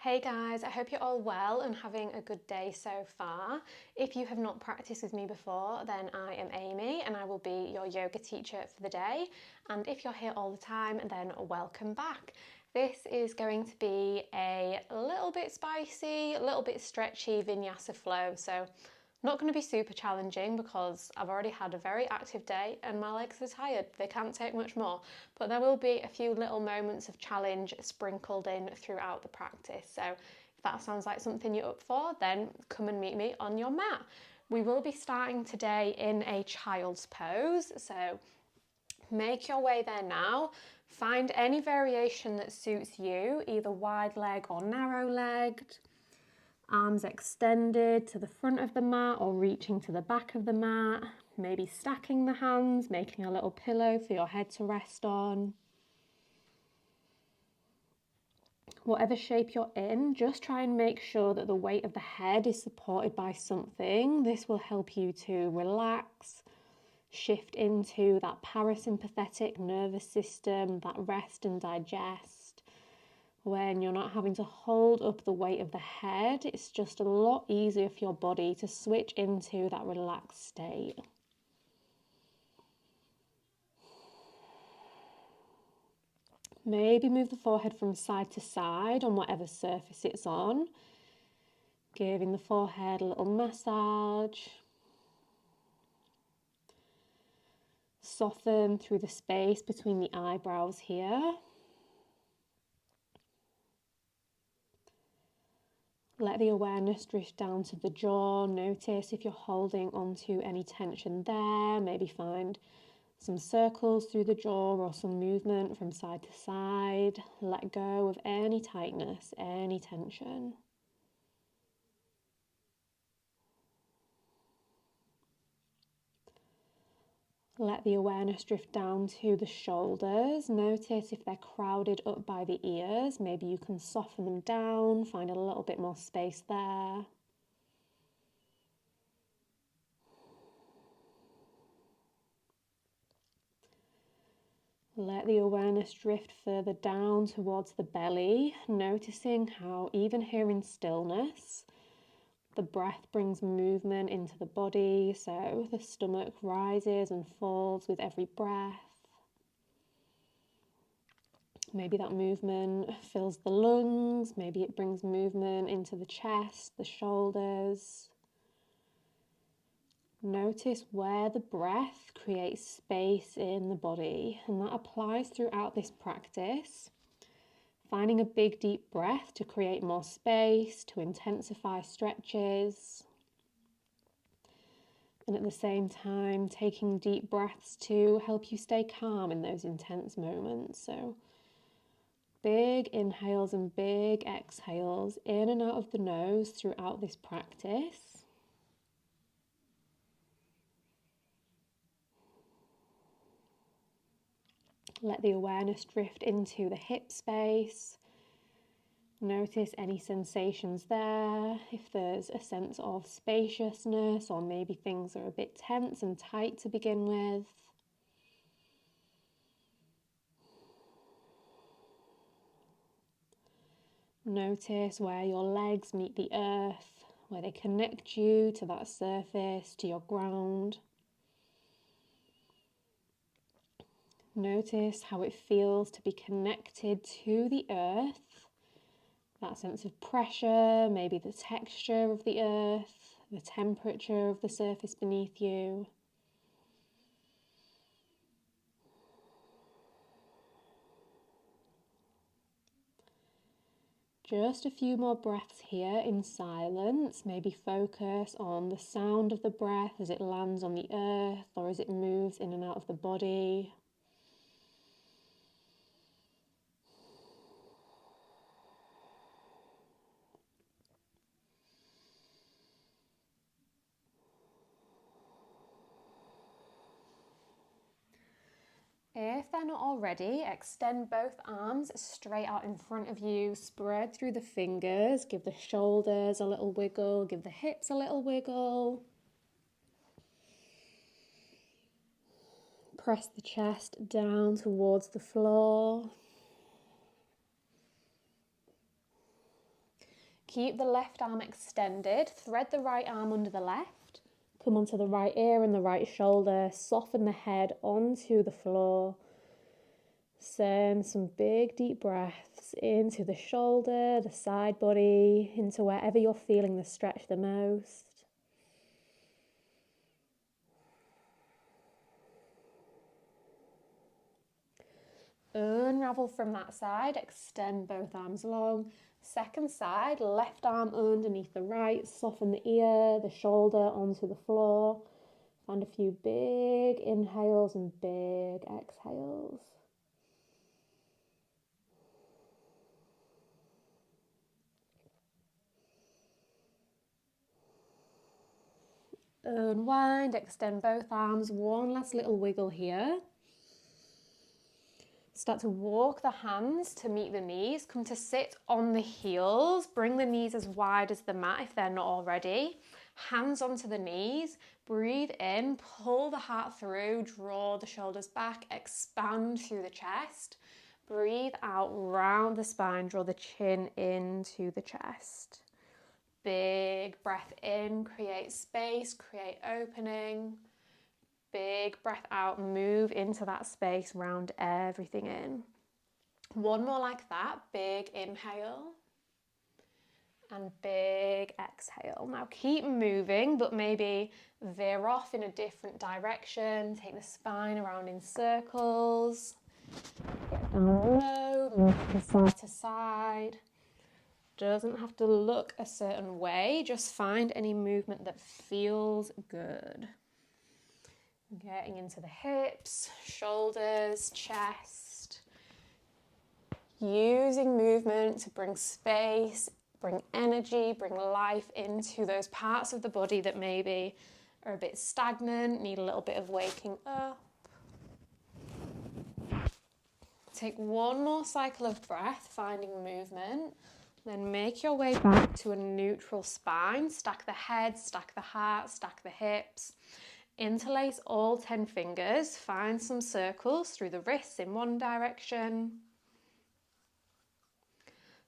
Hey guys, I hope you're all well and having a good day so far. If you have not practiced with me before, then I am Amy and I will be your yoga teacher for the day. And if you're here all the time, then welcome back. This is going to be a little bit spicy, a little bit stretchy vinyasa flow. So not going to be super challenging because I've already had a very active day and my legs are tired. They can't take much more. But there will be a few little moments of challenge sprinkled in throughout the practice. So if that sounds like something you're up for, then come and meet me on your mat. We will be starting today in a child's pose. So make your way there now. Find any variation that suits you, either wide leg or narrow legged. Arms extended to the front of the mat or reaching to the back of the mat, maybe stacking the hands, making a little pillow for your head to rest on. Whatever shape you're in, just try and make sure that the weight of the head is supported by something. This will help you to relax, shift into that parasympathetic nervous system, that rest and digest. When you're not having to hold up the weight of the head, it's just a lot easier for your body to switch into that relaxed state. Maybe move the forehead from side to side on whatever surface it's on, giving the forehead a little massage. Soften through the space between the eyebrows here. Let the awareness drift down to the jaw. Notice if you're holding onto any tension there. Maybe find some circles through the jaw or some movement from side to side. Let go of any tightness, any tension. Let the awareness drift down to the shoulders. Notice if they're crowded up by the ears. Maybe you can soften them down, find a little bit more space there. Let the awareness drift further down towards the belly, noticing how even here in stillness, the breath brings movement into the body, so the stomach rises and falls with every breath. Maybe that movement fills the lungs, maybe it brings movement into the chest, the shoulders. Notice where the breath creates space in the body, and that applies throughout this practice. Finding a big deep breath to create more space, to intensify stretches. And at the same time, taking deep breaths to help you stay calm in those intense moments. So big inhales and big exhales in and out of the nose throughout this practice. Let the awareness drift into the hip space. Notice any sensations there, if there's a sense of spaciousness or maybe things are a bit tense and tight to begin with. Notice where your legs meet the earth, where they connect you to that surface, to your ground. Notice how it feels to be connected to the earth. That sense of pressure, maybe the texture of the earth, the temperature of the surface beneath you. Just a few more breaths here in silence. Maybe focus on the sound of the breath as it lands on the earth or as it moves in and out of the body. If they're not already, extend both arms straight out in front of you, spread through the fingers, give the shoulders a little wiggle, give the hips a little wiggle. Press the chest down towards the floor. Keep the left arm extended, thread the right arm under the left, come onto the right ear and the right shoulder, soften the head onto the floor. Send some big deep breaths into the shoulder, the side body, into wherever you're feeling the stretch the most. Unravel from that side, extend both arms long. Second side, left arm underneath the right, soften the ear, the shoulder onto the floor. Find a few big inhales and big exhales. Unwind, extend both arms, one last little wiggle here. Start to walk the hands to meet the knees. Come to sit on the heels. Bring the knees as wide as the mat if they're not already. Hands onto the knees. Breathe in, pull the heart through, draw the shoulders back, expand through the chest. Breathe out, round the spine, draw the chin into the chest. Big breath in, create space, create opening. Big breath out, move into that space, round everything in. One more like that, big inhale and big exhale. Now keep moving, but maybe veer off in a different direction. Take the spine around in circles. Get down low, move from side to side. Doesn't have to look a certain way, just find any movement that feels good. Getting into the hips, shoulders, chest. Using movement to bring space, bring energy, bring life into those parts of the body that maybe are a bit stagnant, need a little bit of waking up. Take one more cycle of breath, finding movement. Then make your way back to a neutral spine. Stack the head, stack the heart, stack the hips. Interlace all 10 fingers, find some circles through the wrists in one direction.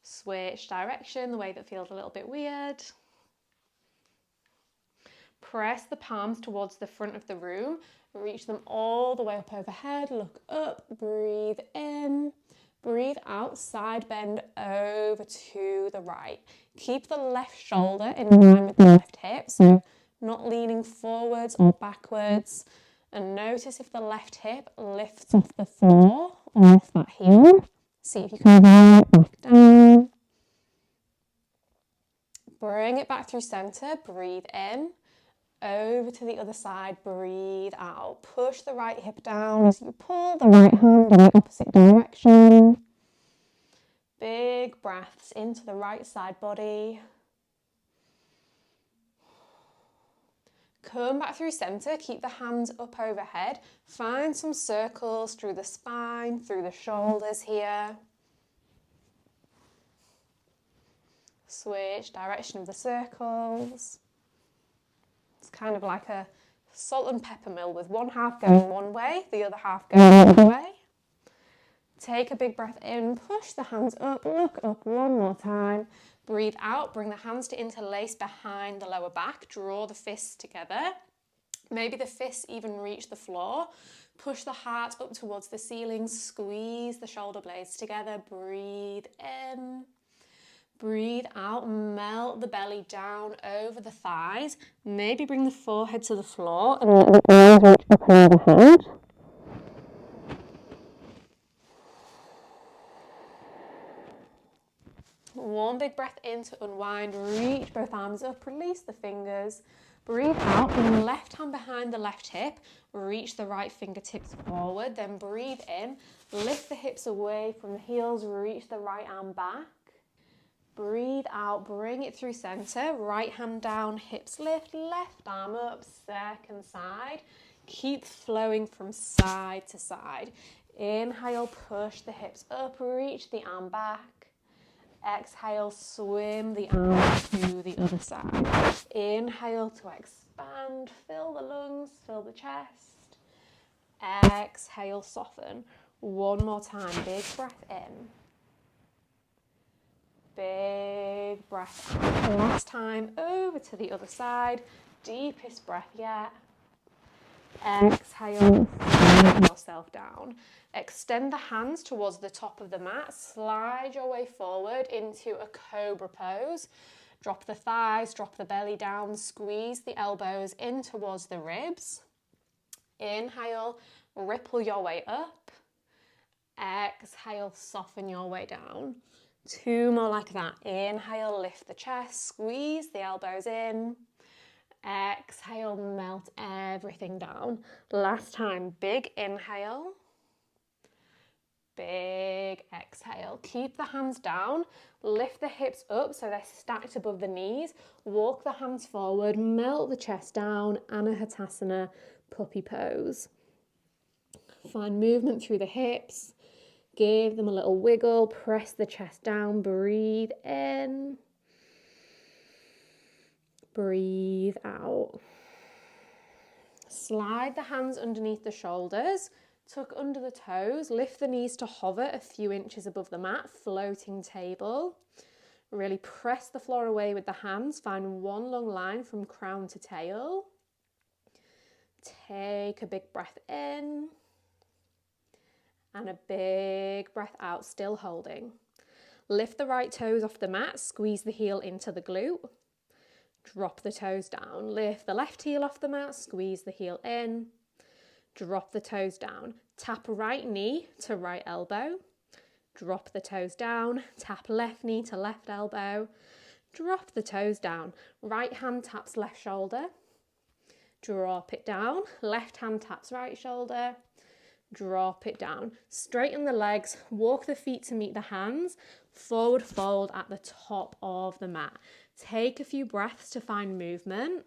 Switch direction, the way that feels a little bit weird. Press the palms towards the front of the room, reach them all the way up overhead, look up, breathe in, breathe out, side bend over to the right. Keep the left shoulder in line with the left hip, so not leaning forwards or backwards, and notice if the left hip lifts off the floor or off that heel. See if you can roll it back down. Bring it back through center, breathe in, over to the other side, breathe out. Push the right hip down as you pull the right hand in the opposite direction. Big breaths into the right side body. Come back through center, keep the hands up overhead. Find some circles through the spine, through the shoulders here. Switch direction of the circles. It's kind of like a salt and pepper mill with one half going one way, the other half going the other way. Take a big breath in, push the hands up, look up one more time. Breathe out, bring the hands to interlace behind the lower back, draw the fists together. Maybe the fists even reach the floor. Push the heart up towards the ceiling, squeeze the shoulder blades together, breathe in. Breathe out, melt the belly down over the thighs. Maybe bring the forehead to the floor and let the arms reach up and overhead. One big breath in to unwind, reach both arms up, release the fingers. Breathe out, bring the left hand behind the left hip, reach the right fingertips forward, then breathe in, lift the hips away from the heels, reach the right arm back. Breathe out, bring it through center, right hand down, hips lift, left arm up, second side. Keep flowing from side to side. Inhale, push the hips up, reach the arm back. Exhale, swim the arm to the other side. Inhale to expand, fill the lungs, fill the chest. Exhale, soften. One more time, big breath in. Big breath out. Last time, over to the other side. Deepest breath yet. Exhale, slide yourself down. Extend the hands towards the top of the mat. Slide your way forward into a cobra pose. Drop the thighs, drop the belly down. Squeeze the elbows in towards the ribs. Inhale, ripple your way up. Exhale, soften your way down. 2 more like that. Inhale, lift the chest, squeeze the elbows in. Exhale, melt everything down. Last time, big inhale. Big exhale. Keep the hands down. Lift the hips up so they're stacked above the knees. Walk the hands forward. Melt the chest down. Anahatasana, puppy pose. Find movement through the hips. Give them a little wiggle. Press the chest down. Breathe in. Breathe out. Slide the hands underneath the shoulders. Tuck under the toes. Lift the knees to hover a few inches above the mat. Floating table. Really press the floor away with the hands. Find one long line from crown to tail. Take a big breath in. And a big breath out, still holding. Lift the right toes off the mat. Squeeze the heel into the glute. Drop the toes down. Lift the left heel off the mat. Squeeze the heel in. Drop the toes down. Tap right knee to right elbow. Drop the toes down. Tap left knee to left elbow. Drop the toes down. Right hand taps left shoulder. Drop it down. Left hand taps right shoulder. Drop it down. Straighten the legs. Walk the feet to meet the hands. Forward fold at the top of the mat. Take a few breaths to find movement.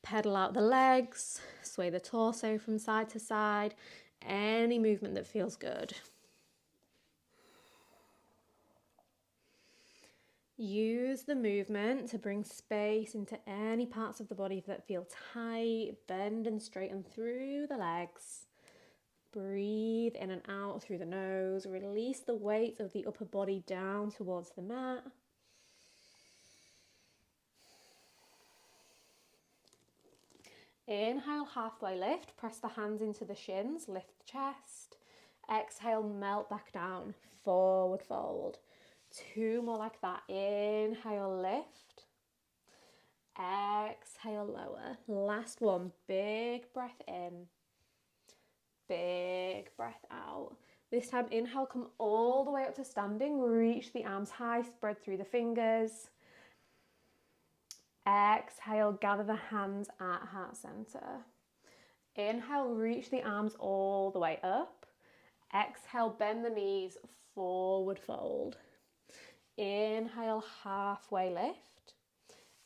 Pedal out the legs, sway the torso from side to side, any movement that feels good. Use the movement to bring space into any parts of the body that feel tight. Bend and straighten through the legs. Breathe in and out through the nose. Release the weight of the upper body down towards the mat. Inhale, halfway lift. Press the hands into the shins. Lift the chest. Exhale, melt back down. Forward fold. 2 more like that. Inhale, lift. Exhale, lower. Last one. Big breath in. Big breath out. This time, inhale, come all the way up to standing. Reach the arms high. Spread through the fingers. Exhale, gather the hands at heart center. Inhale, reach the arms all the way up. Exhale, bend the knees, forward fold. Inhale, halfway lift.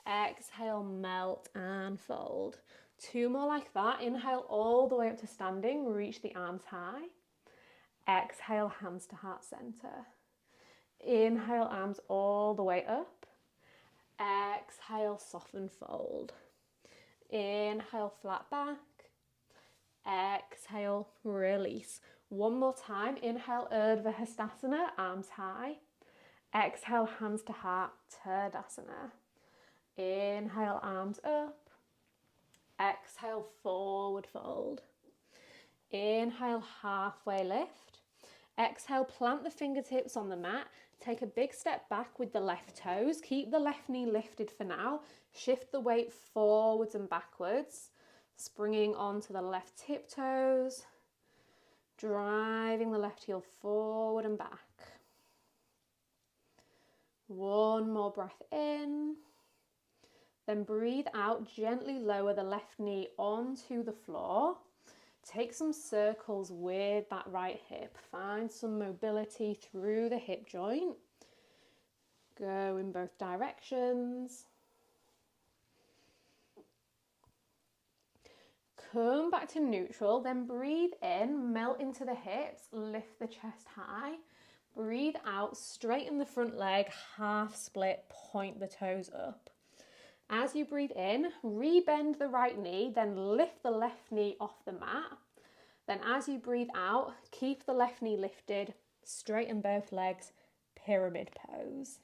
Exhale, melt and fold. 2 more like that. Inhale all the way up to standing. Reach the arms high. Exhale, hands to heart center. Inhale, arms all the way up. Exhale, soften, fold. Inhale, flat back. Exhale, release. 1 more time. Inhale, Urdhva Hastasana, arms high. Exhale, hands to heart, Turdasana. Inhale, arms up. Exhale, forward fold. Inhale, halfway lift. Exhale, plant the fingertips on the mat. Take a big step back with the left toes. Keep the left knee lifted for now. Shift the weight forwards and backwards. Springing onto the left tiptoes. Driving the left heel forward and back. 1 more breath in. Then breathe out. Gently lower the left knee onto the floor. Take some circles with that right hip. Find some mobility through the hip joint. Go in both directions. Come back to neutral, then breathe in, melt into the hips, lift the chest high. Breathe out, straighten the front leg, half split, point the toes up. As you breathe in, rebend the right knee, then lift the left knee off the mat. Then as you breathe out, keep the left knee lifted, straighten both legs, pyramid pose.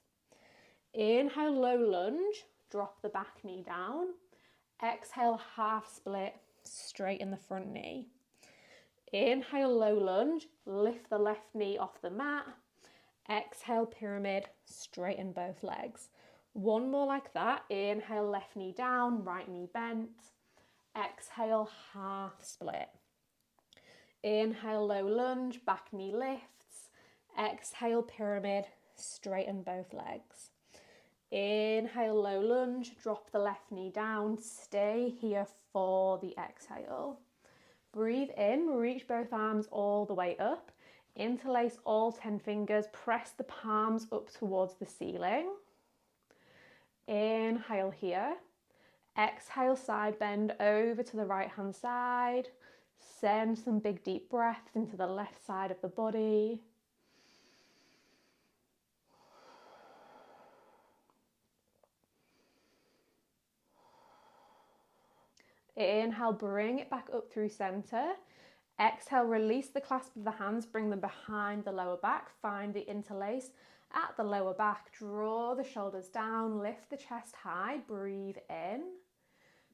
Inhale, low lunge, drop the back knee down. Exhale, half split, straighten the front knee. Inhale, low lunge, lift the left knee off the mat. Exhale, pyramid, straighten both legs. One more like that. Inhale, left knee down, right knee bent. Exhale, half split. Inhale, low lunge, back knee lifts. Exhale, pyramid, straighten both legs. Inhale, low lunge, drop the left knee down. Stay here for the exhale. Breathe in, reach both arms all the way up. Interlace all 10 fingers, press the palms up towards the ceiling. Inhale here. Exhale, side bend over to the right hand side. Send some big deep breaths into the left side of the body. Inhale, bring it back up through center. Exhale, release the clasp of the hands, bring them behind the lower back. Find the interlace at the lower back. Draw the shoulders down, lift the chest high, breathe in.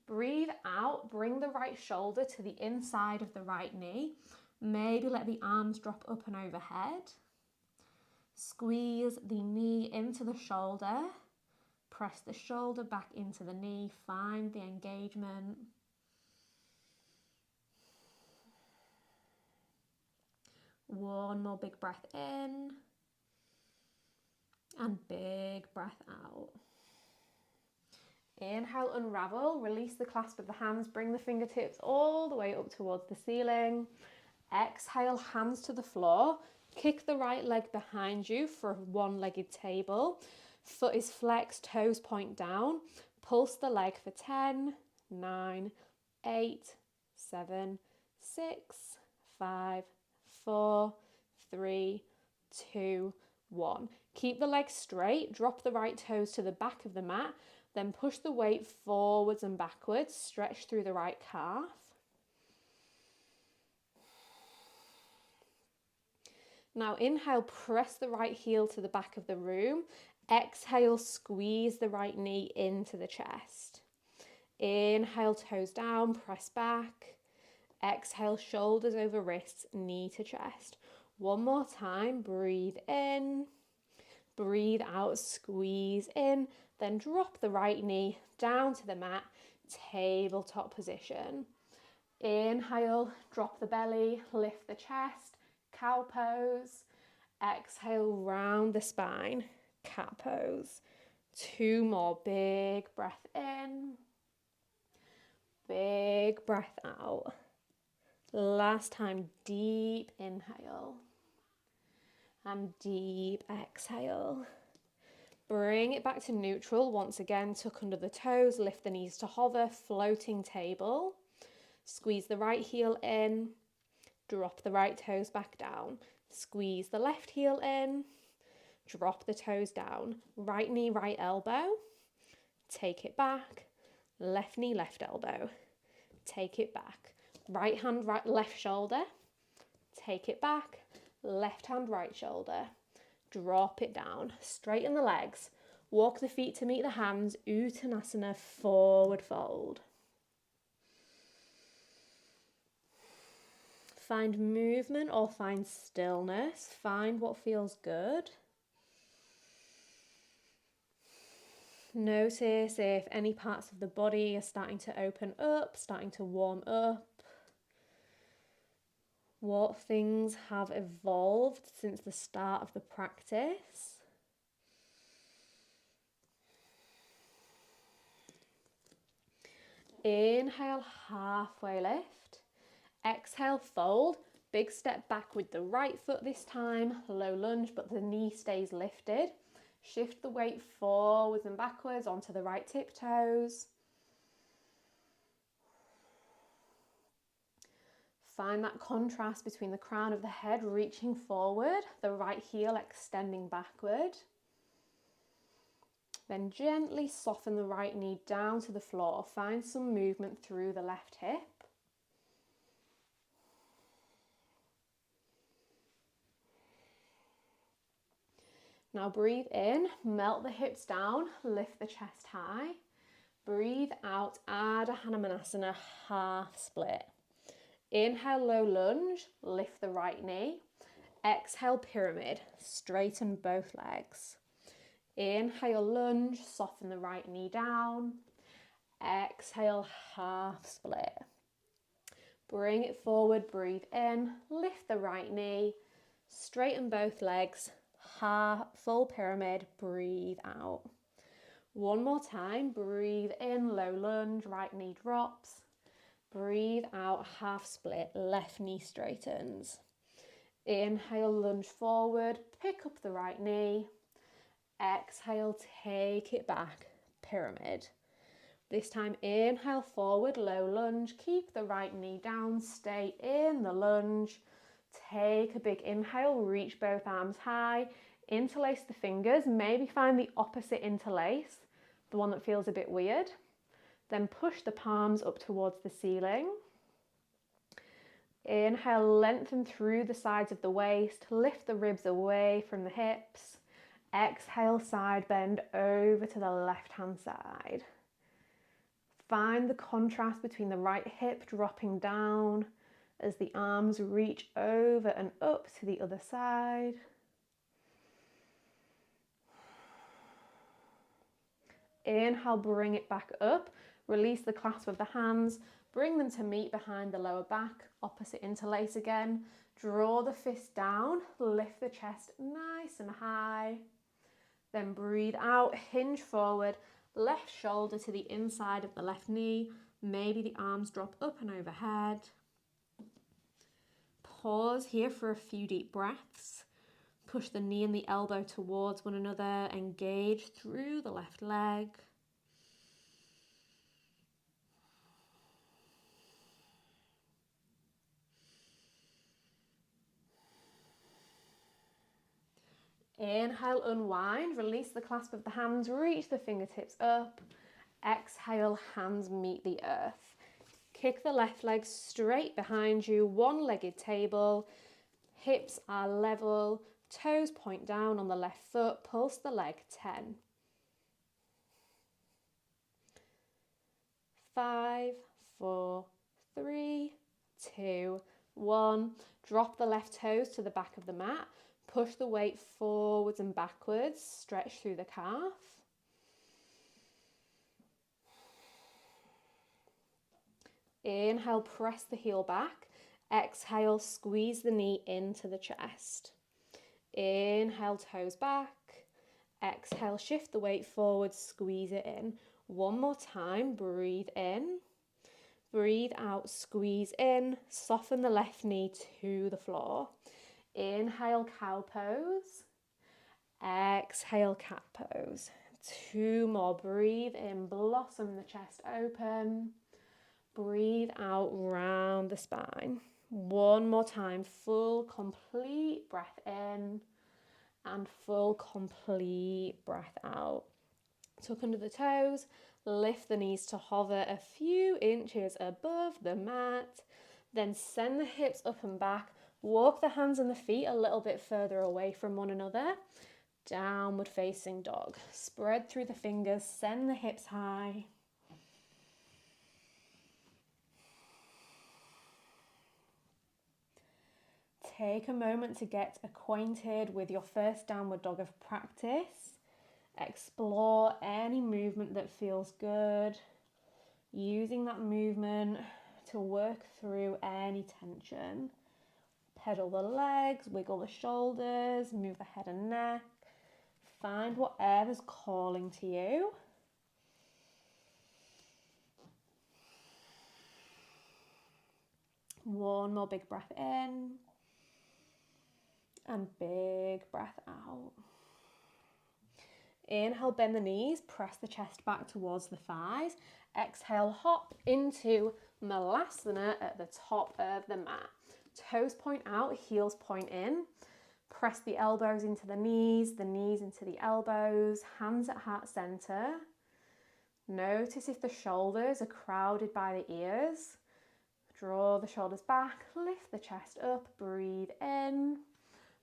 Breathe out, bring the right shoulder to the inside of the right knee. Maybe let the arms drop up and overhead. Squeeze the knee into the shoulder. Press the shoulder back into the knee. Find the engagement. One more big breath in. And big breath out. Inhale, unravel, release the clasp of the hands, bring the fingertips all the way up towards the ceiling. Exhale, hands to the floor. Kick the right leg behind you for a one-legged table. Foot is flexed, toes point down. Pulse the leg for 10, 9, 8, 7, 6, 5, 4, 3, 2, 1. Keep the legs straight, drop the right toes to the back of the mat, then push the weight forwards and backwards, stretch through the right calf. Now inhale, press the right heel to the back of the room. Exhale, squeeze the right knee into the chest. Inhale, toes down, press back. Exhale, shoulders over wrists, knee to chest. One more time, breathe in. Breathe out, squeeze in, then drop the right knee down to the mat, tabletop position. Inhale, drop the belly, lift the chest, cow pose. Exhale, round the spine, cat pose. Two more, big breath in, big breath out. Last time, deep inhale. And deep exhale. Bring it back to neutral. Once again, tuck under the toes, lift the knees to hover, floating table. Squeeze the right heel in, drop the right toes back down. Squeeze the left heel in, drop the toes down. Right knee, right elbow. Take it back. Left knee, left elbow. Take it back. Right hand, right left shoulder. Take it back. Left hand, right shoulder. Drop it down. Straighten the legs. Walk the feet to meet the hands. Uttanasana, forward fold. Find movement or find stillness. Find what feels good. Notice if any parts of the body are starting to open up, starting to warm up. What things have evolved since the start of the practice? Inhale, halfway lift. Exhale, fold. Big step back with the right foot this time. Low lunge, but the knee stays lifted. Shift the weight forwards and backwards onto the right tiptoes. Find that contrast between the crown of the head reaching forward, the right heel extending backward. Then gently soften the right knee down to the floor. Find some movement through the left hip. Now breathe in, melt the hips down, lift the chest high. Breathe out, Ardha Hanumanasana, half split. Inhale, low lunge, lift the right knee. Exhale, pyramid, straighten both legs. Inhale, lunge, soften the right knee down. Exhale, half split. Bring it forward, breathe in, lift the right knee, straighten both legs, full pyramid, breathe out. One more time, breathe in, low lunge, right knee drops. Breathe out, half split, left knee straightens. Inhale, lunge forward, pick up the right knee. Exhale, take it back, pyramid. This time, inhale forward, low lunge, keep the right knee down, stay in the lunge. Take a big inhale, reach both arms high, interlace the fingers, maybe find the opposite interlace, the one that feels a bit weird. Then push the palms up towards the ceiling. Inhale, lengthen through the sides of the waist, lift the ribs away from the hips. Exhale, side bend over to the left-hand side. Find the contrast between the right hip dropping down as the arms reach over and up to the other side. Inhale, bring it back up. Release the clasp of the hands. Bring them to meet behind the lower back. Opposite interlace again. Draw the fist down. Lift the chest nice and high. Then breathe out, hinge forward. Left shoulder to the inside of the left knee. Maybe the arms drop up and overhead. Pause here for a few deep breaths. Push the knee and the elbow towards one another. Engage through the left leg. Inhale, unwind, release the clasp of the hands, reach the fingertips up. Exhale, hands meet the earth. Kick the left leg straight behind you, one-legged table. Hips are level, toes point down on the left foot, pulse the leg, 10. 5, 4, 3, 2, 1. Drop the left toes to the back of the mat. Push the weight forwards and backwards, stretch through the calf. Inhale, press the heel back. Exhale, squeeze the knee into the chest. Inhale, toes back. Exhale, shift the weight forward, squeeze it in. One more time, breathe in. Breathe out, squeeze in. Soften the left knee to the floor. Inhale, cow pose. Exhale, cat pose. 2 more. Breathe in, blossom the chest open. Breathe out, round the spine. 1 more time, full, complete breath in and full, complete breath out. Tuck under the toes, lift the knees to hover a few inches above the mat. Then send the hips up and back. Walk the hands and the feet a little bit further away from one another. Downward facing dog. Spread through the fingers, send the hips high. Take a moment to get acquainted with your first downward dog of practice. Explore any movement that feels good. Using that movement to work through any tension. Pedal the legs, wiggle the shoulders, move the head and neck. Find whatever's calling to you. One more big breath in. And big breath out. Inhale, bend the knees, press the chest back towards the thighs. Exhale, hop into Malasana at the top of the mat. Toes point out, heels point in. Press the elbows into the knees into the elbows, hands at heart center. Notice if the shoulders are crowded by the ears. Draw the shoulders back, lift the chest up, breathe in.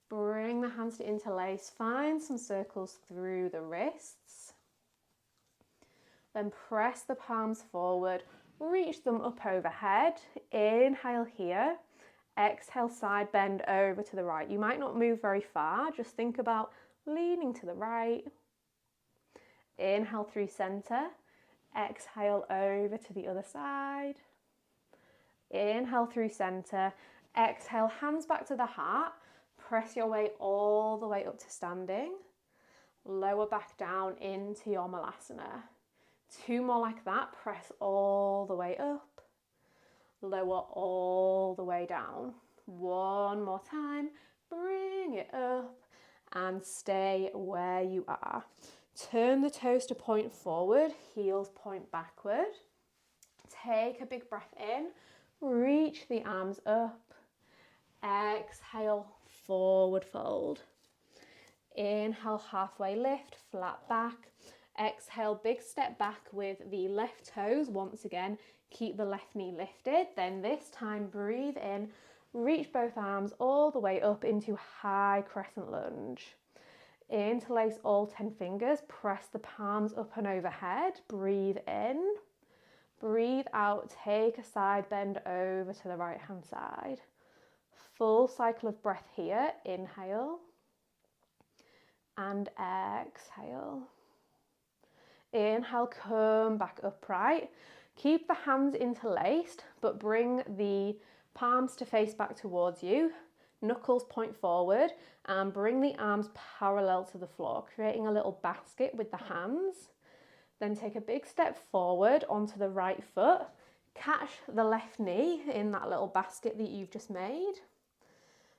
Bring the hands to interlace, find some circles through the wrists. Then press the palms forward, reach them up overhead. Inhale here. Exhale, side bend over to the right. You might not move very far, just think about leaning to the right. Inhale through center. Exhale over to the other side. Inhale through center. Exhale, hands back to the heart. Press your way all the way up to standing. Lower back down into your malasana. 2 more like that. Press all the way up. Lower all the way down. 1 more time. Bring it up and stay where you are. Turn the toes to point forward, heels point backward. Take a big breath in. Reach the arms up. Exhale, forward fold. Inhale, halfway lift, flat back. Exhale, big step back with the left toes. Once again, keep the left knee lifted. Then this time, breathe in. Reach both arms all the way up into high crescent lunge. Interlace all 10 fingers. Press the palms up and overhead. Breathe in. Breathe out. Take a side bend over to the right hand side. Full cycle of breath here. Inhale and exhale. Inhale, come back upright. Keep the hands interlaced, but bring the palms to face back towards you. Knuckles point forward and bring the arms parallel to the floor, creating a little basket with the hands. Then take a big step forward onto the right foot. Catch the left knee in that little basket that you've just made.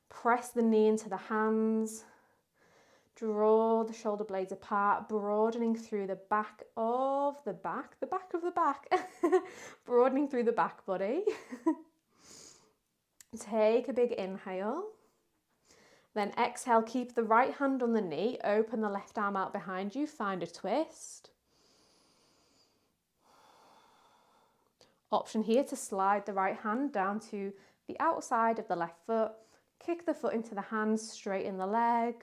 Press the knee into the hands. Draw the shoulder blades apart, broadening through the back of the back, broadening through the back body. Take a big inhale. Then exhale, keep the right hand on the knee, open the left arm out behind you, find a twist. Option here to slide the right hand down to the outside of the left foot, kick the foot into the hands, straighten the leg.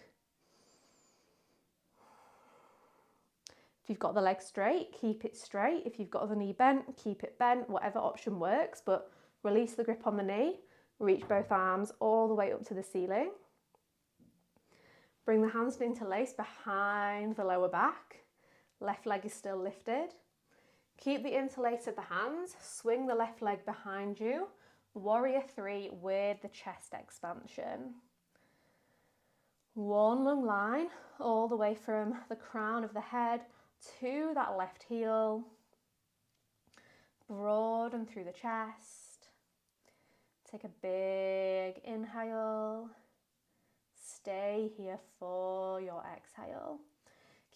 If you've got the leg straight, keep it straight. If you've got the knee bent, keep it bent, whatever option works, but release the grip on the knee, reach both arms all the way up to the ceiling. Bring the hands to interlace behind the lower back. Left leg is still lifted. Keep the interlace of the hands, swing the left leg behind you. Warrior 3 with the chest expansion. 1 long line all the way from the crown of the head to that left heel. Broaden through the chest. Take a big inhale. Stay here for your exhale.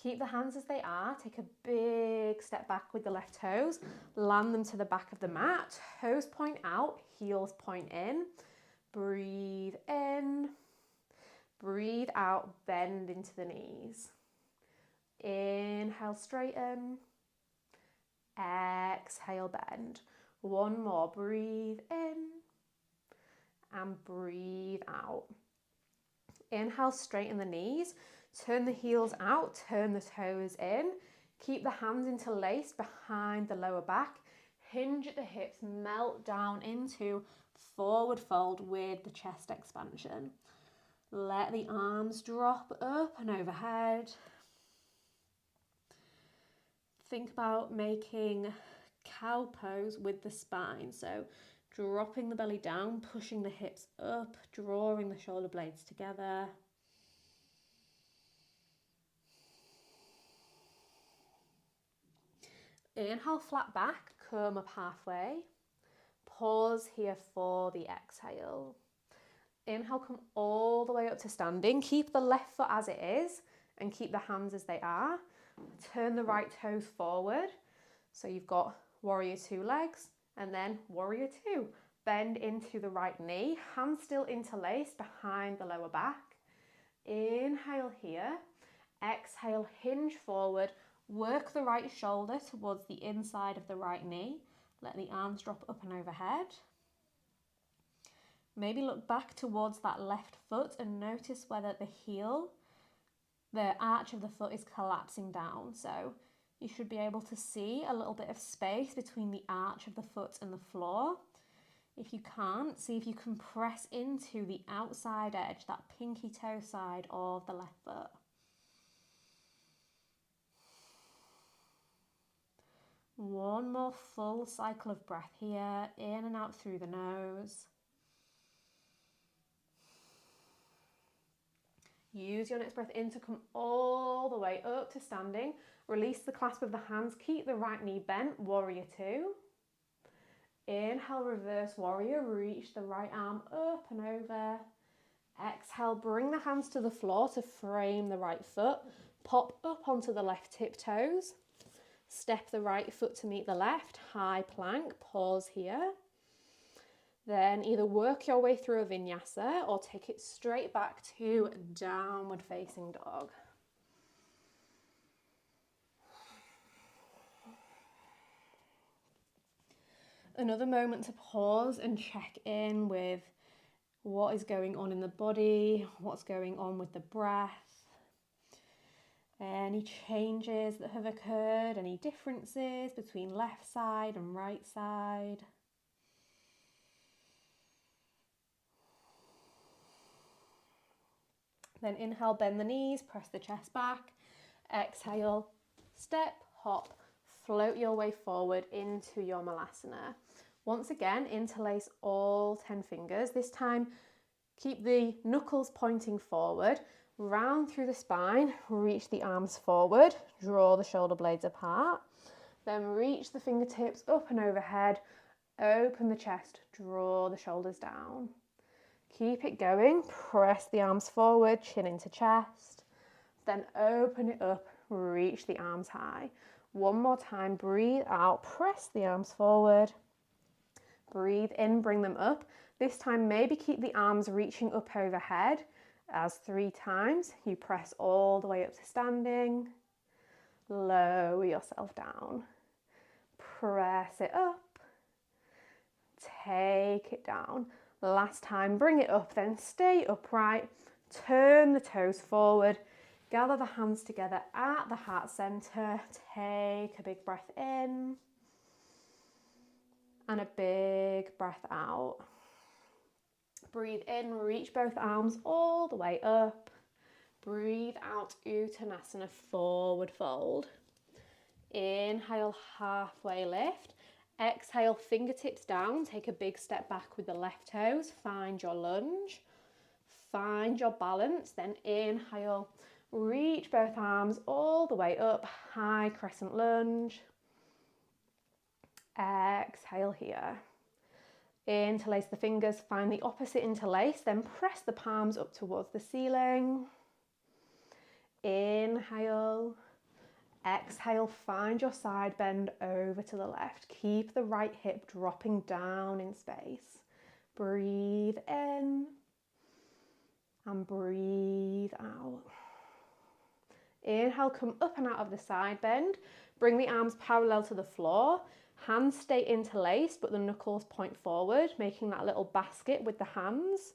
Keep the hands as they are. Take a big step back with the left toes. Land them to the back of the mat. Toes point out, heels point in. Breathe in. Breathe out, bend into the knees. Inhale, straighten. Exhale, bend. 1 more. Breathe in and breathe out. Inhale, straighten the knees. Turn the heels out, turn the toes in. Keep the hands interlaced behind the lower back. Hinge at the hips, melt down into forward fold with the chest expansion. Let the arms drop up and overhead. Think about making cow pose with the spine. So dropping the belly down, pushing the hips up, drawing the shoulder blades together. Inhale, flat back, come up halfway. Pause here for the exhale. Inhale, come all the way up to standing. Keep the left foot as it is and keep the hands as they are. Turn the right toes forward. So you've got warrior 2 legs and then warrior 2. Bend into the right knee, hands still interlaced behind the lower back. Inhale here. Exhale, hinge forward. Work the right shoulder towards the inside of the right knee. Let the arms drop up and overhead. Maybe look back towards that left foot and notice whether the heel, the arch of the foot is collapsing down. So you should be able to see a little bit of space between the arch of the foot and the floor. If you can't, see if you can press into the outside edge, that pinky toe side of the left foot. One more full cycle of breath here, in and out through the nose. Use your next breath in to come all the way up to standing. Release the clasp of the hands, keep the right knee bent, warrior two. Inhale, reverse warrior, reach the right arm up and over. Exhale, bring the hands to the floor to frame the right foot. Pop up onto the left tiptoes. Step the right foot to meet the left, high plank, pause here. Then either work your way through a vinyasa or take it straight back to downward facing dog. Another moment to pause and check in with what is going on in the body, what's going on with the breath. Any changes that have occurred, any differences between left side and right side. Then inhale, bend the knees, press the chest back. Exhale, step, hop, float your way forward into your malasana. Once again, interlace all 10 fingers. This time, keep the knuckles pointing forward. Round through the spine, reach the arms forward, draw the shoulder blades apart, then reach the fingertips up and overhead, open the chest, draw the shoulders down. Keep it going, press the arms forward, chin into chest, then open it up, reach the arms high. One more time, breathe out, press the arms forward, breathe in, bring them up. This time, maybe keep the arms reaching up overhead. As 3 times, you press all the way up to standing, lower yourself down, press it up, take it down. Last time, bring it up, then stay upright, turn the toes forward, gather the hands together at the heart center, take a big breath in, and a big breath out. Breathe in, reach both arms all the way up. Breathe out, Uttanasana, forward fold. Inhale, halfway lift. Exhale, fingertips down. Take a big step back with the left toes. Find your lunge. Find your balance. Then inhale, reach both arms all the way up. High crescent lunge. Exhale here. Interlace the fingers, find the opposite interlace, then press the palms up towards the ceiling. Inhale. Exhale, find your side bend over to the left. Keep the right hip dropping down in space. Breathe in and breathe out. Inhale, come up and out of the side bend. Bring the arms parallel to the floor. Hands stay interlaced, but the knuckles point forward, making that little basket with the hands.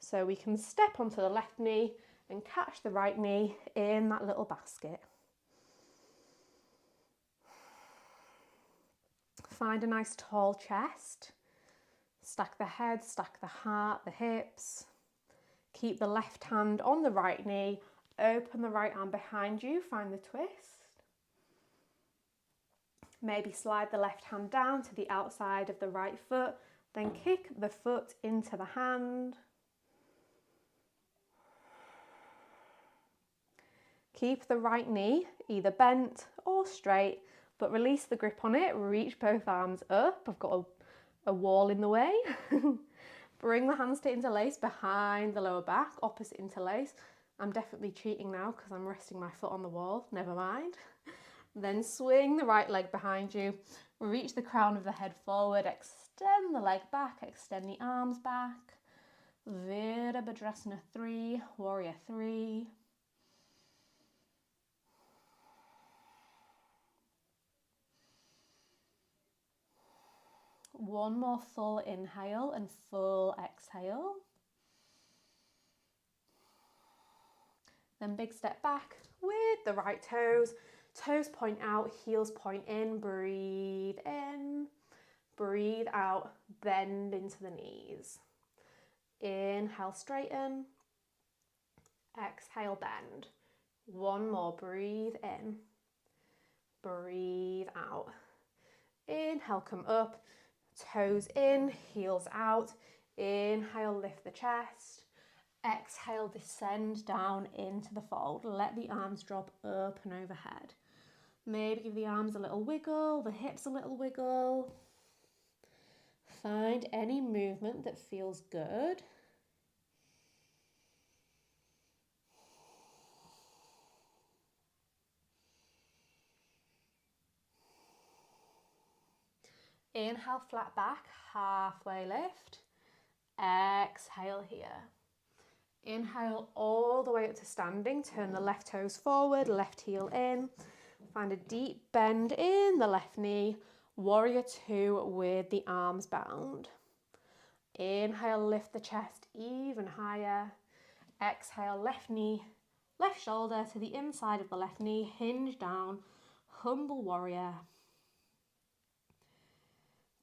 So we can step onto the left knee and catch the right knee in that little basket. Find a nice tall chest. Stack the head, stack the heart, the hips. Keep the left hand on the right knee. Open the right arm behind you. Find the twist. Maybe slide the left hand down to the outside of the right foot, then kick the foot into the hand. Keep the right knee either bent or straight, but release the grip on it. Reach both arms up. I've got a wall in the way. Bring the hands to interlace behind the lower back, opposite interlace. I'm definitely cheating now because I'm resting my foot on the wall. Never mind. Then swing the right leg behind you, reach the crown of the head forward, extend the leg back, extend the arms back. Virabhadrasana 3, warrior 3. One more full inhale and full exhale. Then big step back with the right toes. Toes point out, heels point in. Breathe in. Breathe out. Bend into the knees. Inhale, straighten. Exhale, bend. One more. Breathe in. Breathe out. Inhale, come up. Toes in, heels out. Inhale, lift the chest. Exhale, descend down into the fold. Let the arms drop up and overhead. Maybe give the arms a little wiggle, the hips a little wiggle. Find any movement that feels good. Inhale, flat back, halfway lift. Exhale here. Inhale all the way up to standing. Turn the left toes forward, left heel in. Find a deep bend in the left knee. Warrior two with the arms bound. Inhale, lift the chest even higher. Exhale, left knee, left shoulder to the inside of the left knee. Hinge down, humble warrior.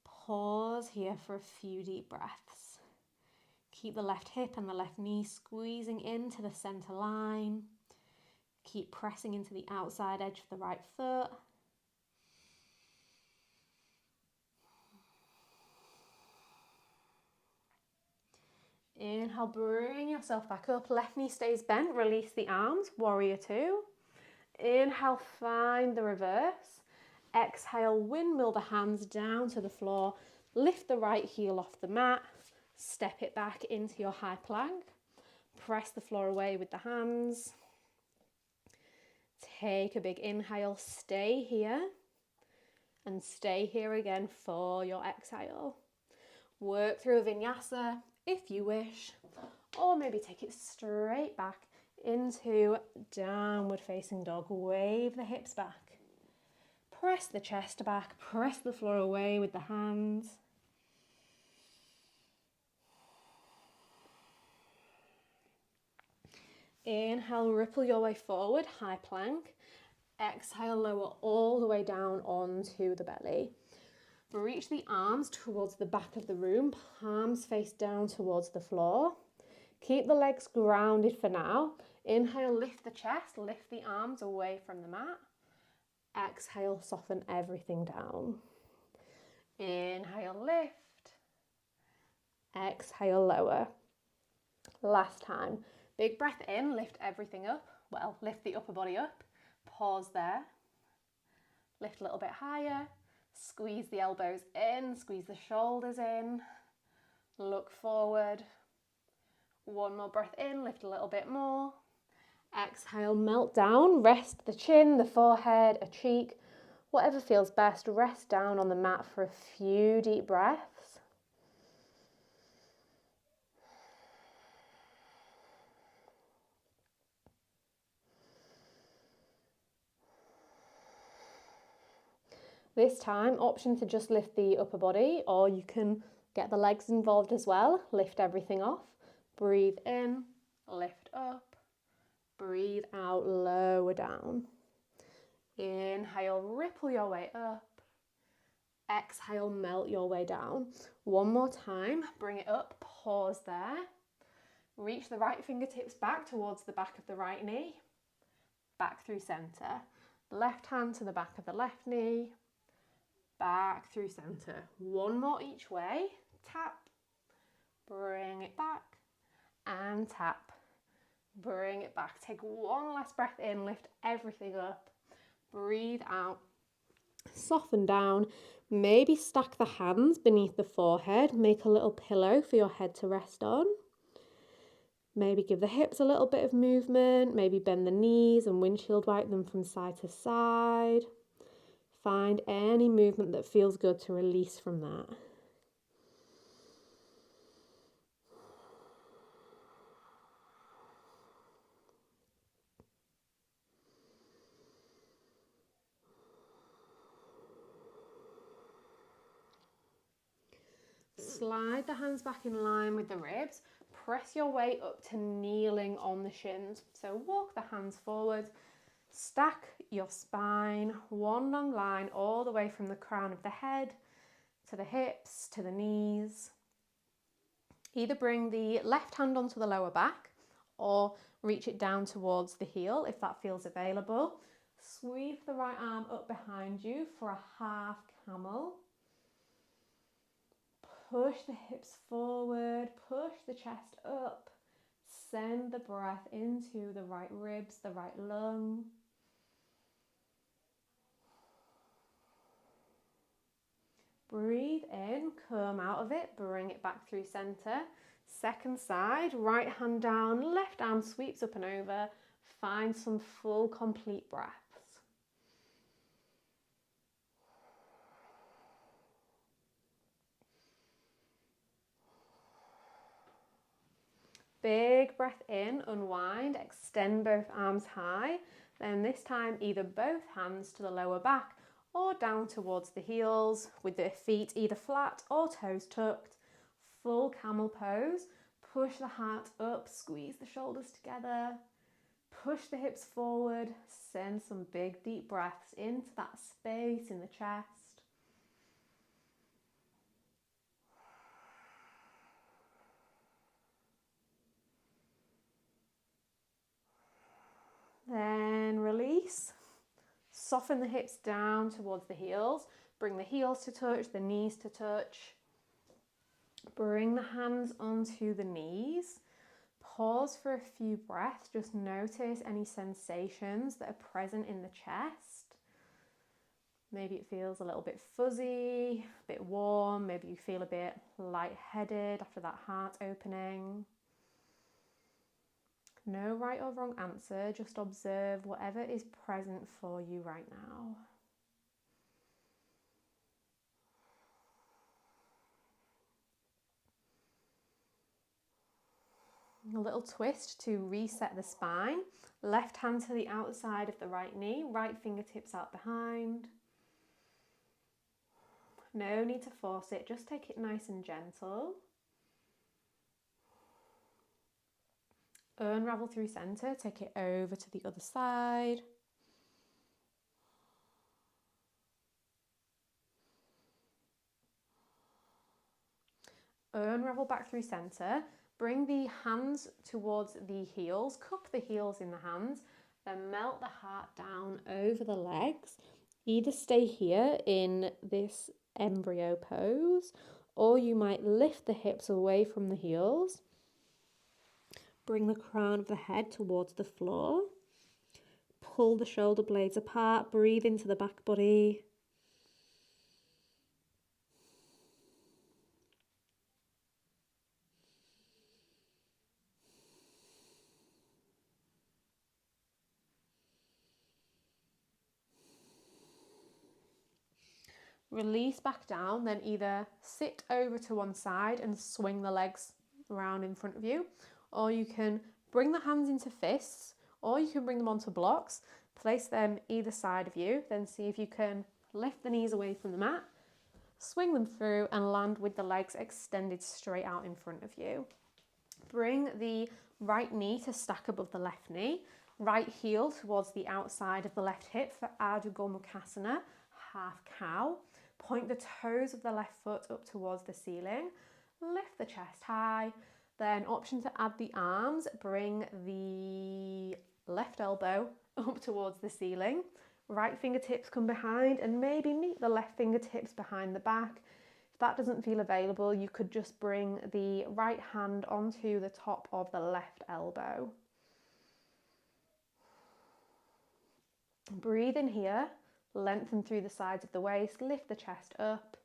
Pause here for a few deep breaths. Keep the left hip and the left knee squeezing into the center line. Keep pressing into the outside edge of the right foot. Inhale, bring yourself back up. Left knee stays bent. Release the arms. Warrior two. Inhale, find the reverse. Exhale, windmill the hands down to the floor. Lift the right heel off the mat. Step it back into your high plank. Press the floor away with the hands. Take a big inhale. Stay here. And stay here again for your exhale. Work through a vinyasa if you wish. Or maybe take it straight back into downward facing dog. Wave the hips back. Press the chest back. Press the floor away with the hands. Inhale, ripple your way forward, high plank. Exhale, lower all the way down onto the belly. Reach the arms towards the back of the room, palms face down towards the floor. Keep the legs grounded for now. Inhale, lift the chest, lift the arms away from the mat. Exhale, soften everything down. Inhale, lift. Exhale, lower. Last time. Big breath in, lift everything up. Well, lift the upper body up. Pause there. Lift a little bit higher. Squeeze the elbows in, squeeze the shoulders in. Look forward. One more breath in, lift a little bit more. Exhale, melt down. Rest the chin, the forehead, a cheek. Whatever feels best, rest down on the mat for a few deep breaths. This time, option to just lift the upper body, or you can get the legs involved as well. Lift everything off. Breathe in, lift up. Breathe out, lower down. Inhale, ripple your way up. Exhale, melt your way down. One more time, bring it up, pause there. Reach the right fingertips back towards the back of the right knee. Back through center. Left hand to the back of the left knee. Back through center. One more each way. Tap. Bring it back. And tap. Bring it back. Take one last breath in. Lift everything up. Breathe out. Soften down. Maybe stack the hands beneath the forehead. Make a little pillow for your head to rest on. Maybe give the hips a little bit of movement. Maybe bend the knees and windshield wipe them from side to side. Find any movement that feels good to release from that. Slide the hands back in line with the ribs. Press your way up to kneeling on the shins. So walk the hands forward. Stack your spine, one long line all the way from the crown of the head to the hips, to the knees. Either bring the left hand onto the lower back or reach it down towards the heel if that feels available. Sweep the right arm up behind you for a half camel. Push the hips forward, push the chest up. Send the breath into the right ribs, the right lung. Breathe in, come out of it, bring it back through center. Second side, right hand down, left arm sweeps up and over. Find some full, complete breaths. Big breath in, unwind, extend both arms high. Then this time, either both hands to the lower back or down towards the heels with the feet either flat or toes tucked. Full camel pose. Push the heart up, squeeze the shoulders together. Push the hips forward. Send some big deep breaths into that space in the chest. Then release. Soften the hips down towards the heels. Bring the heels to touch, the knees to touch. Bring the hands onto the knees. Pause for a few breaths. Just notice any sensations that are present in the chest. Maybe it feels a little bit fuzzy, a bit warm. Maybe you feel a bit lightheaded after that heart opening. No right or wrong answer, just observe whatever is present for you right now. A little twist to reset the spine. Left hand to the outside of the right knee, right fingertips out behind. No need to force it, just take it nice and gentle. Unravel through center, take it over to the other side. Unravel back through center. Bring the hands towards the heels, cup the heels in the hands, then melt the heart down over the legs. Either stay here in this embryo pose, or you might lift the hips away from the heels. Bring the crown of the head towards the floor. Pull the shoulder blades apart, breathe into the back body. Release back down, then either sit over to one side and swing the legs around in front of you, or you can bring the hands into fists, or you can bring them onto blocks, place them either side of you, then see if you can lift the knees away from the mat, swing them through and land with the legs extended straight out in front of you. Bring the right knee to stack above the left knee, right heel towards the outside of the left hip for Ardha Gomukhasana, half cow. Point the toes of the left foot up towards the ceiling. Lift the chest high. Then option to add the arms. Bring the left elbow up towards the ceiling. Right fingertips come behind and maybe meet the left fingertips behind the back. If that doesn't feel available, you could just bring the right hand onto the top of the left elbow. Breathe in here. Lengthen through the sides of the waist, lift the chest up,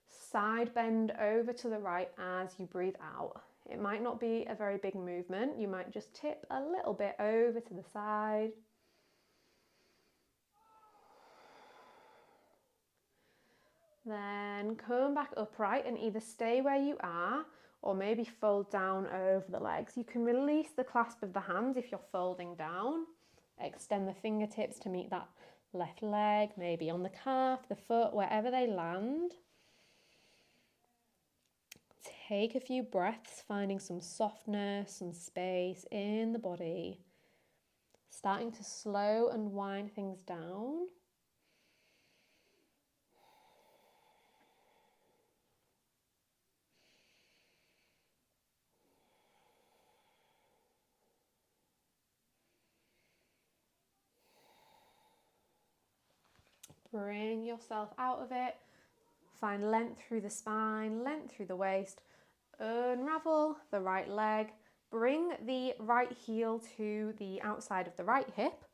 side bend over to the right as you breathe out. It might not be a very big movement, you might just tip a little bit over to the side. Then come back upright and either stay where you are or maybe fold down over the legs. You can release the clasp of the hands if you're folding down. Extend the fingertips to meet that left leg, maybe on the calf, the foot, wherever they land. take a few breaths, finding some softness, some space in the body. Starting to slow and wind things down. Bring yourself out of it. Find length through the spine, length through the waist. Unravel the right leg. Bring the right heel to the outside of the right hip.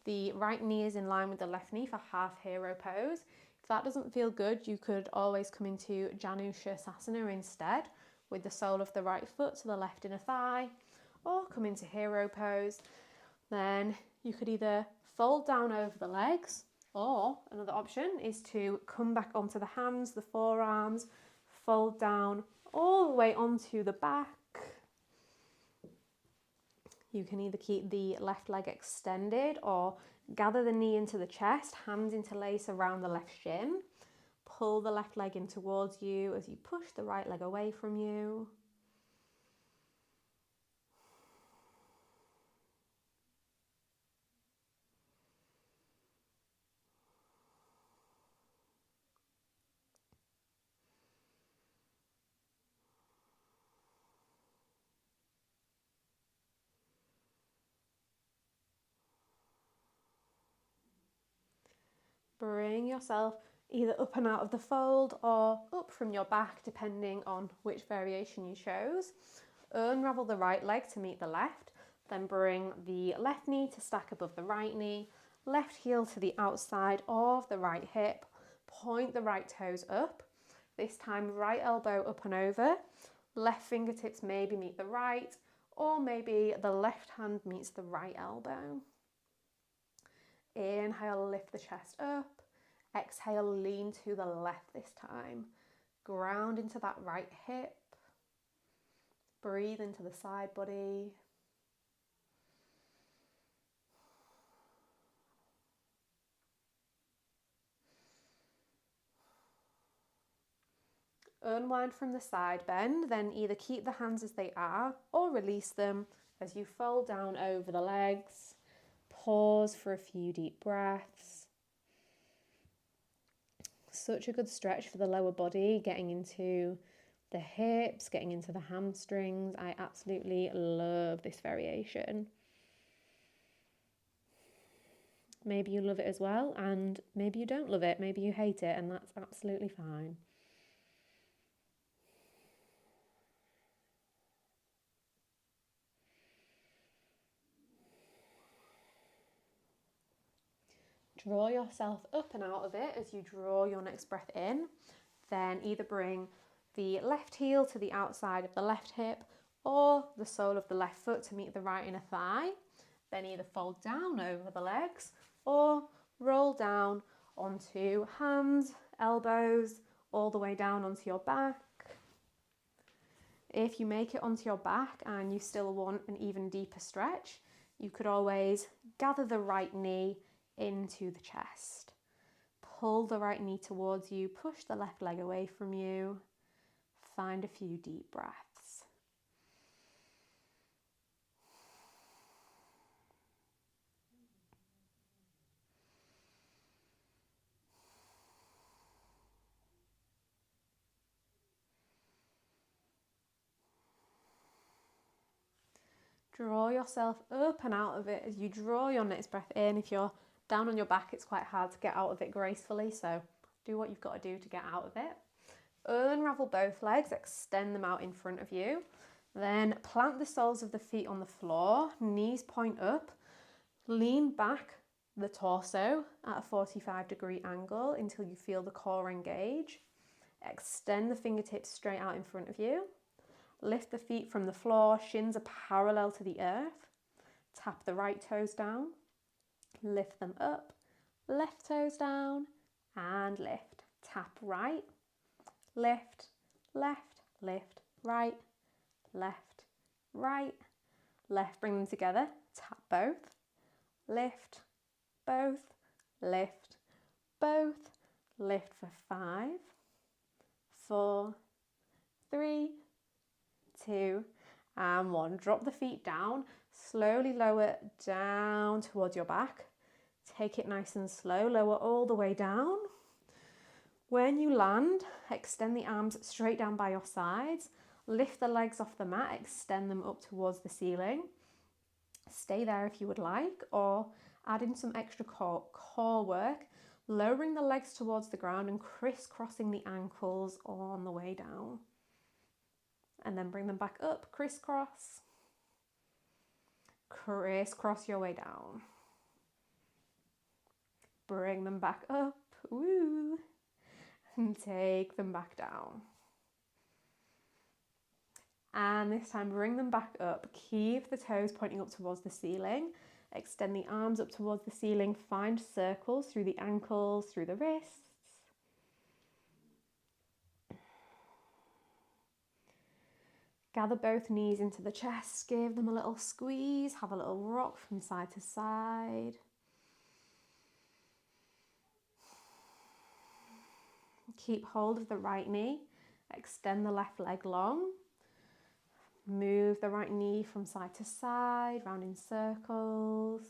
The right knee is in line with the left knee for half hero pose. If that doesn't feel good, you could always come into Savasana instead, with the sole of the right foot to the left inner thigh, or come into hero pose. Then you could either fold down over the legs, or another option is to come back onto the hands, the forearms, fold down all the way onto the back. You can either keep the left leg extended or gather the knee into the chest, hands interlace around the left shin. Pull the left leg in towards you as you push the right leg away from you. Bring yourself either up and out of the fold or up from your back, depending on which variation you chose. Unravel the right leg to meet the left, then bring the left knee to stack above the right knee, left heel to the outside of the right hip, point the right toes up, this time right elbow up and over, left fingertips maybe meet the right, or maybe the left hand meets the right elbow. Inhale, lift the chest up. Exhale, lean to the left this time. Ground into that right hip. Breathe into the side body. Unwind from the side bend, then either keep the hands as they are or release them as you fold down over the legs. Pause for a few deep breaths. Such a good stretch for the lower body, getting into the hips, getting into the hamstrings. I absolutely love this variation. Maybe you love it as well, and maybe you don't love it, maybe you hate it, and that's absolutely fine. Draw yourself up and out of it as you draw your next breath in. Then either bring the left heel to the outside of the left hip or the sole of the left foot to meet the right inner thigh. Then either fold down over the legs or roll down onto hands, elbows, all the way down onto your back. If you make it onto your back and you still want an even deeper stretch, you could always gather the right knee into the chest. Pull the right knee towards you, push the left leg away from you. Find a few deep breaths. Draw yourself up and out of it as you draw your next breath in. If you're down on your back, it's quite hard to get out of it gracefully, so do what you've got to do to get out of it. Unravel both legs, extend them out in front of you. Then plant the soles of the feet on the floor, knees point up, lean back the torso at a 45-degree angle until you feel the core engage. Extend the fingertips straight out in front of you. Lift the feet from the floor, shins are parallel to the earth. Tap the right toes down. Lift them up, left toes down, and lift. Tap right, lift, left, lift, right, left, right, left. Bring them together. Tap both, lift, both, lift, both, lift for 5, 4, 3, 2, and 1. Drop the feet down, slowly lower down towards your back. Take it nice and slow, lower all the way down. When you land, extend the arms straight down by your sides. Lift the legs off the mat, extend them up towards the ceiling. Stay there if you would like, or add in some extra core work, lowering the legs towards the ground and crisscrossing the ankles on the way down. And then bring them back up, crisscross. Crisscross your way down. Bring them back up, woo, and take them back down. And this time bring them back up, keep the toes pointing up towards the ceiling, extend the arms up towards the ceiling, find circles through the ankles, through the wrists. Gather both knees into the chest, give them a little squeeze, have a little rock from side to side. Keep hold of the right knee, extend the left leg long. Move the right knee from side to side, round in circles.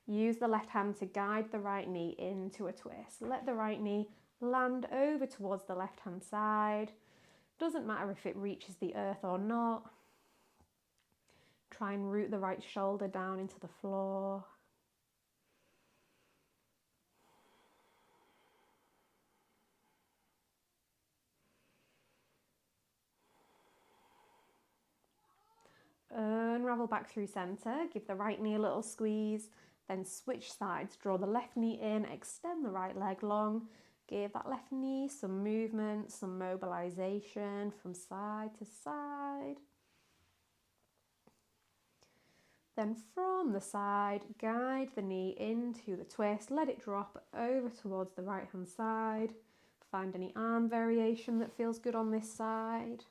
Use the left hand to guide the right knee into a twist. Let the right knee land over towards the left hand side. Doesn't matter if it reaches the earth or not. Try and root the right shoulder down into the floor. Unravel back through center, give the right knee a little squeeze, then switch sides, draw the left knee in, extend the right leg long, give that left knee some movement, some mobilization from side to side. Then from the side, guide the knee into the twist, let it drop over towards the right hand side. Find any arm variation that feels good on this side.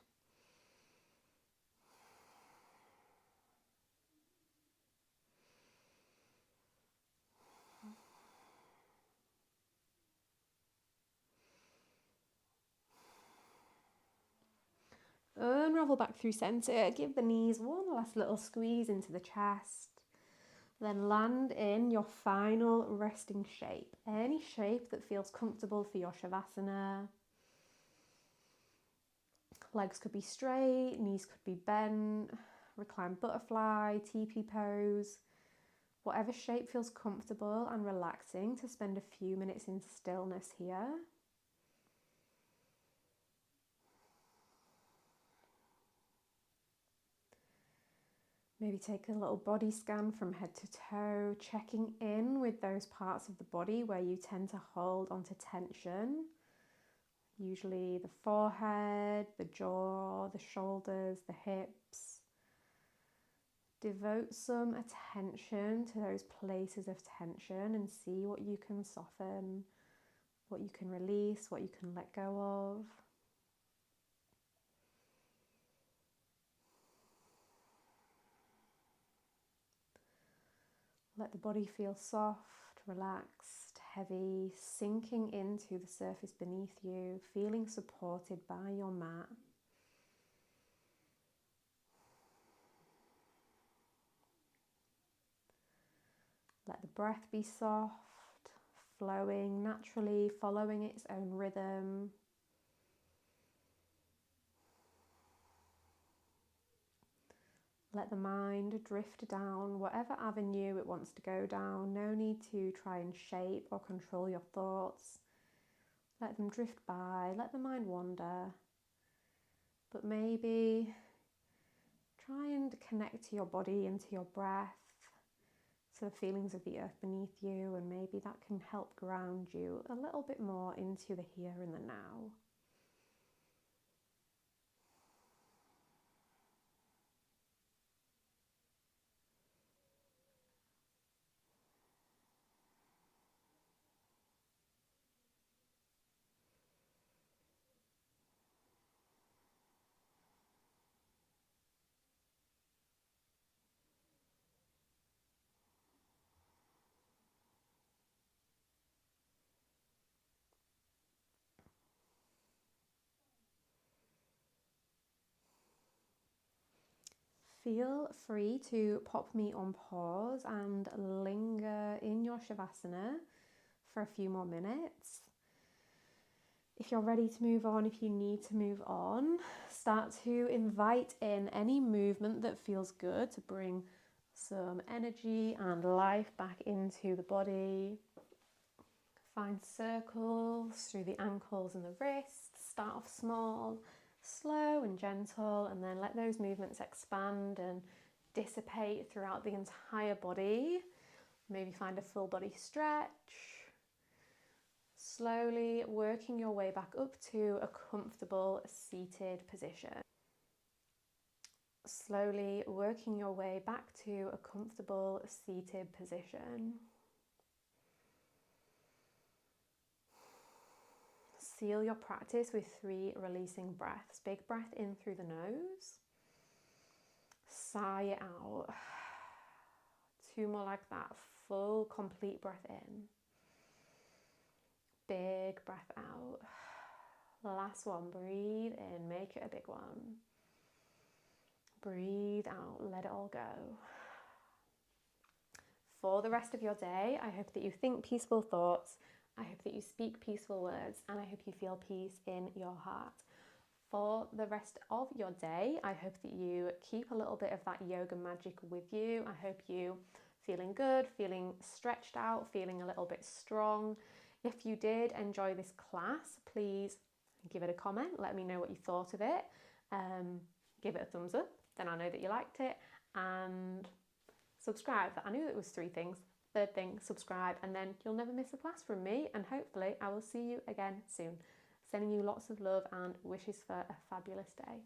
Unravel back through center, give the knees one last little squeeze into the chest. Then land in your final resting shape. Any shape that feels comfortable for your Savasana. Legs could be straight, knees could be bent, reclined butterfly, teepee pose. Whatever shape feels comfortable and relaxing to spend a few minutes in stillness here. Maybe take a little body scan from head to toe, checking in with those parts of the body where you tend to hold onto tension. Usually the forehead, the jaw, the shoulders, the hips. Devote some attention to those places of tension and see what you can soften, what you can release, what you can let go of. Let the body feel soft, relaxed, heavy, sinking into the surface beneath you, feeling supported by your mat. Let the breath be soft, flowing naturally, following its own rhythm. Let the mind drift down whatever avenue it wants to go down. No need to try and shape or control your thoughts. Let them drift by, let the mind wander. But maybe try and connect to your body and to your breath, to the feelings of the earth beneath you, and maybe that can help ground you a little bit more into the here and the now. Feel free to pop me on pause and linger in your Savasana for a few more minutes. If you're ready to move on, if you need to move on, start to invite in any movement that feels good to bring some energy and life back into the body. Find circles through the ankles and the wrists. Start off small, slow and gentle, and then let those movements expand and dissipate throughout the entire body. Maybe find a full body stretch. Slowly working your way back up to a comfortable seated position. Slowly working your way back to a comfortable seated position. Seal your practice with 3 releasing breaths. Big breath in through the nose. Sigh it out. 2 more like that. Full, complete breath in. Big breath out. Last one. Breathe in. Make it a big one. Breathe out. Let it all go. For the rest of your day, I hope that you think peaceful thoughts. I hope that you speak peaceful words, and I hope you feel peace in your heart. For the rest of your day, I hope that you keep a little bit of that yoga magic with you. I hope you feeling good, feeling stretched out, feeling a little bit strong. If you did enjoy this class, please give it a comment. Let me know what you thought of it. Give it a thumbs up, then I know that you liked it. And subscribe. I knew it was 3 things. 3rd thing, subscribe, and then you'll never miss a class from me, and hopefully I will see you again soon. Sending you lots of love and wishes for a fabulous day.